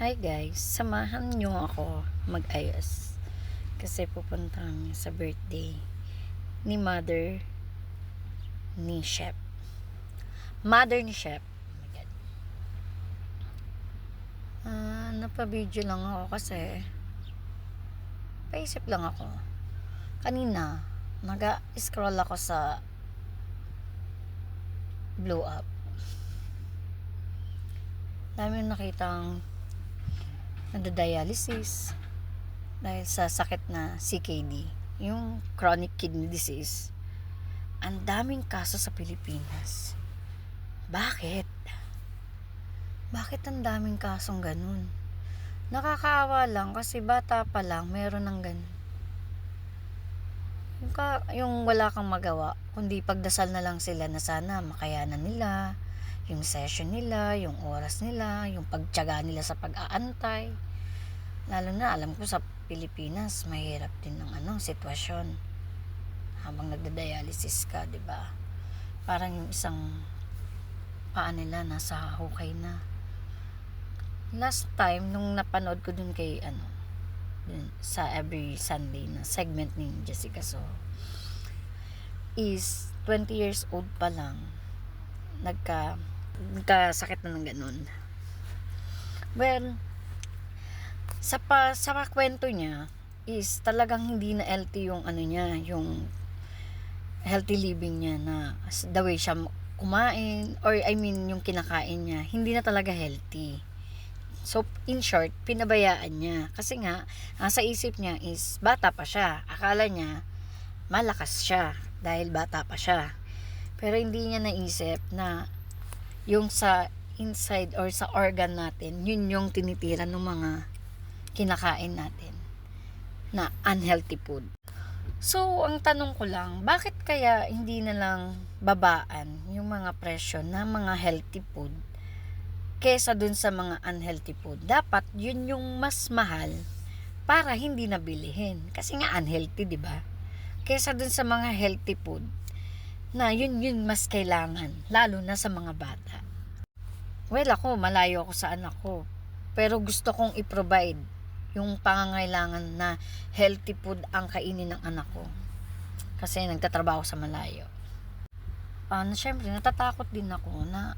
Hi guys, samahan nyo ako mag-ayos kasi pupunta kami sa birthday ni mother ni chef. Mother ni chef. Oh my God. Napa-video lang ako kasi paisip lang ako. Kanina, nag-scroll ako sa Blow Up. Dami nakitang nagda-dialysis dahil sa sakit na CKD, yung chronic kidney disease. Ang daming kaso sa Pilipinas. Bakit? Bakit ang daming kasong ganun? Nakakaawa lang kasi bata pa lang meron ng ganun. Yung wala kang magawa, kundi pagdasal na lang sila na sana makayanan nila yung session nila, yung oras nila, yung pagtiyaga nila sa pag-aantay. Lalo na alam ko sa Pilipinas, mahirap din ng sitwasyon habang nagda-dialysis ka, 'di ba? Parang yung isang paa nila nasa hukay na. Last time nung napanood ko dun kay dun sa Every Sunday na segment ni Jessica So is 20 years old pa lang nagkasakit na ng ganun. Well, sa kwento niya is talagang hindi na healthy yung niya, yung healthy living niya, na the way siya kumain, or I mean yung kinakain niya, hindi na talaga healthy. So in short, pinabayaan niya kasi nga sa isip niya is bata pa siya, akala niya malakas siya dahil bata pa siya, pero hindi niya naisip na yung sa inside or sa organ natin, yun yung tinitira ng mga kinakain natin na unhealthy food. So, ang tanong ko lang, bakit kaya hindi na lang babaan yung mga presyo ng mga healthy food kesa dun sa mga unhealthy food? Dapat yun yung mas mahal para hindi nabilihin. Kasi nga unhealthy, di ba? Kesa dun sa mga healthy food na yun mas kailangan, lalo na sa mga bata. Well, ako, malayo ako sa anak ko, pero gusto kong i-provide yung pangangailangan na healthy food ang kainin ng anak ko kasi nagtatrabaho sa malayo. Syempre natatakot din ako na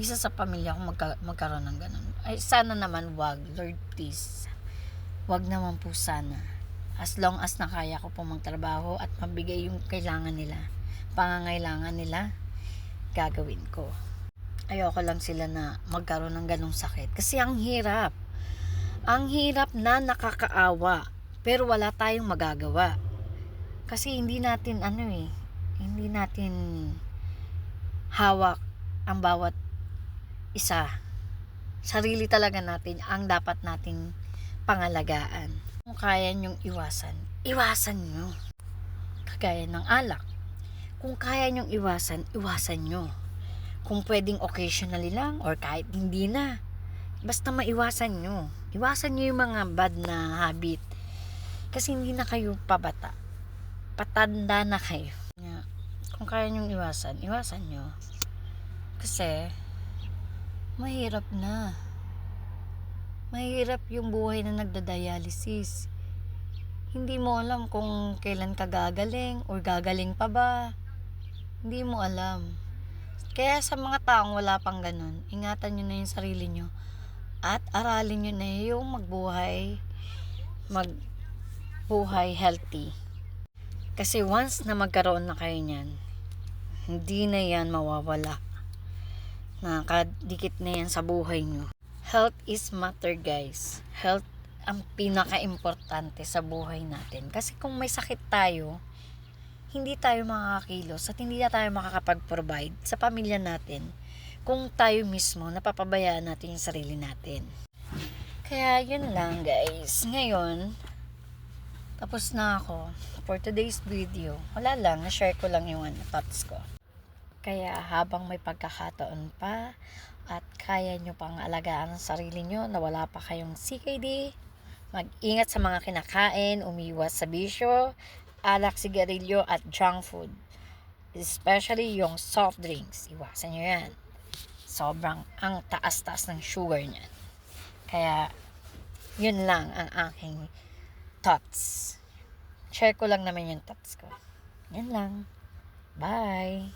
isa sa pamilya ko magkaroon ng ganun. Ay, sana naman wag, Lord please, wag naman po sana. As long as nakaya ko po magtrabaho at mabigay yung kailangan nila, pangangailangan nila, gagawin ko. Ayoko lang sila na magkaroon ng ganung sakit kasi ang hirap na nakakaawa, pero wala tayong magagawa kasi hindi natin hindi natin hawak ang bawat isa. Sarili talaga natin ang dapat nating pangalagaan. Kung kaya nyong iwasan nyo, kagaya ng alak. Kung kaya nyong iwasan nyo. Kung pwedeng occasionally lang or kahit hindi na, basta maiwasan nyo. Iwasan nyo yung mga bad na habit. Kasi hindi na kayo pabata. Patanda na kayo. Kung kaya nyong iwasan nyo. Kasi, mahirap na. Mahirap yung buhay na nagda-dialysis. Hindi mo alam kung kailan ka gagaling or gagaling pa ba. Hindi mo alam. Kaya sa mga taong wala pang ganun, ingatan nyo na yung sarili nyo. At aralin nyo na yung magbuhay healthy. Kasi once na magkaroon na kayo niyan, hindi na yan mawawala. Nakadikit na yan sa buhay nyo. Health is matter, guys. Health ang pinaka-importante sa buhay natin. Kasi kung may sakit tayo, hindi tayo makakakilos at hindi na tayo makakapag-provide sa pamilya natin kung tayo mismo napapabayaan natin yung sarili natin. Kaya yun lang, guys. Ngayon, tapos na ako for today's video. Wala lang, na-share ko lang yung thoughts ko. Kaya habang may pagkakataon pa at kaya nyo pang alagaan ang sarili nyo na wala pa kayong CKD, mag-ingat sa mga kinakain, umiwas sa bisyo, alak, sigarilyo at junk food. Especially yung soft drinks. Iwasan nyo yan. Sobrang ang taas-taas ng sugar niyan. Kaya, yun lang ang aking thoughts. Share ko lang naman yung thoughts ko. Yan lang. Bye!